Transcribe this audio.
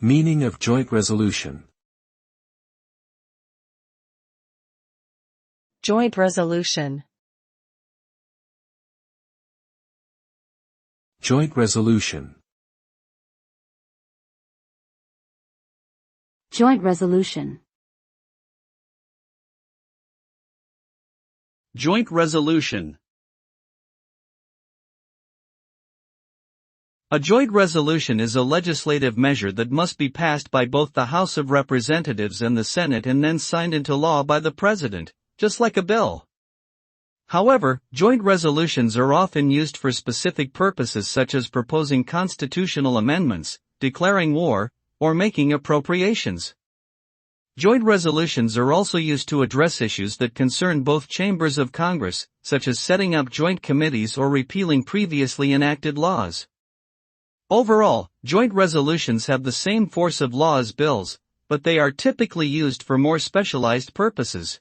Meaning of joint resolution. Joint resolution. Joint resolution. Joint resolution. Joint resolution. A joint resolution is a legislative measure that must be passed by both the House of Representatives and the Senate and then signed into law by the President, just like a bill. However, joint resolutions are often used for specific purposes such as proposing constitutional amendments, declaring war, or making appropriations. Joint resolutions are also used to address issues that concern both chambers of Congress, such as setting up joint committees or repealing previously enacted laws. Overall, joint resolutions have the same force of law as bills, but they are typically used for more specialized purposes.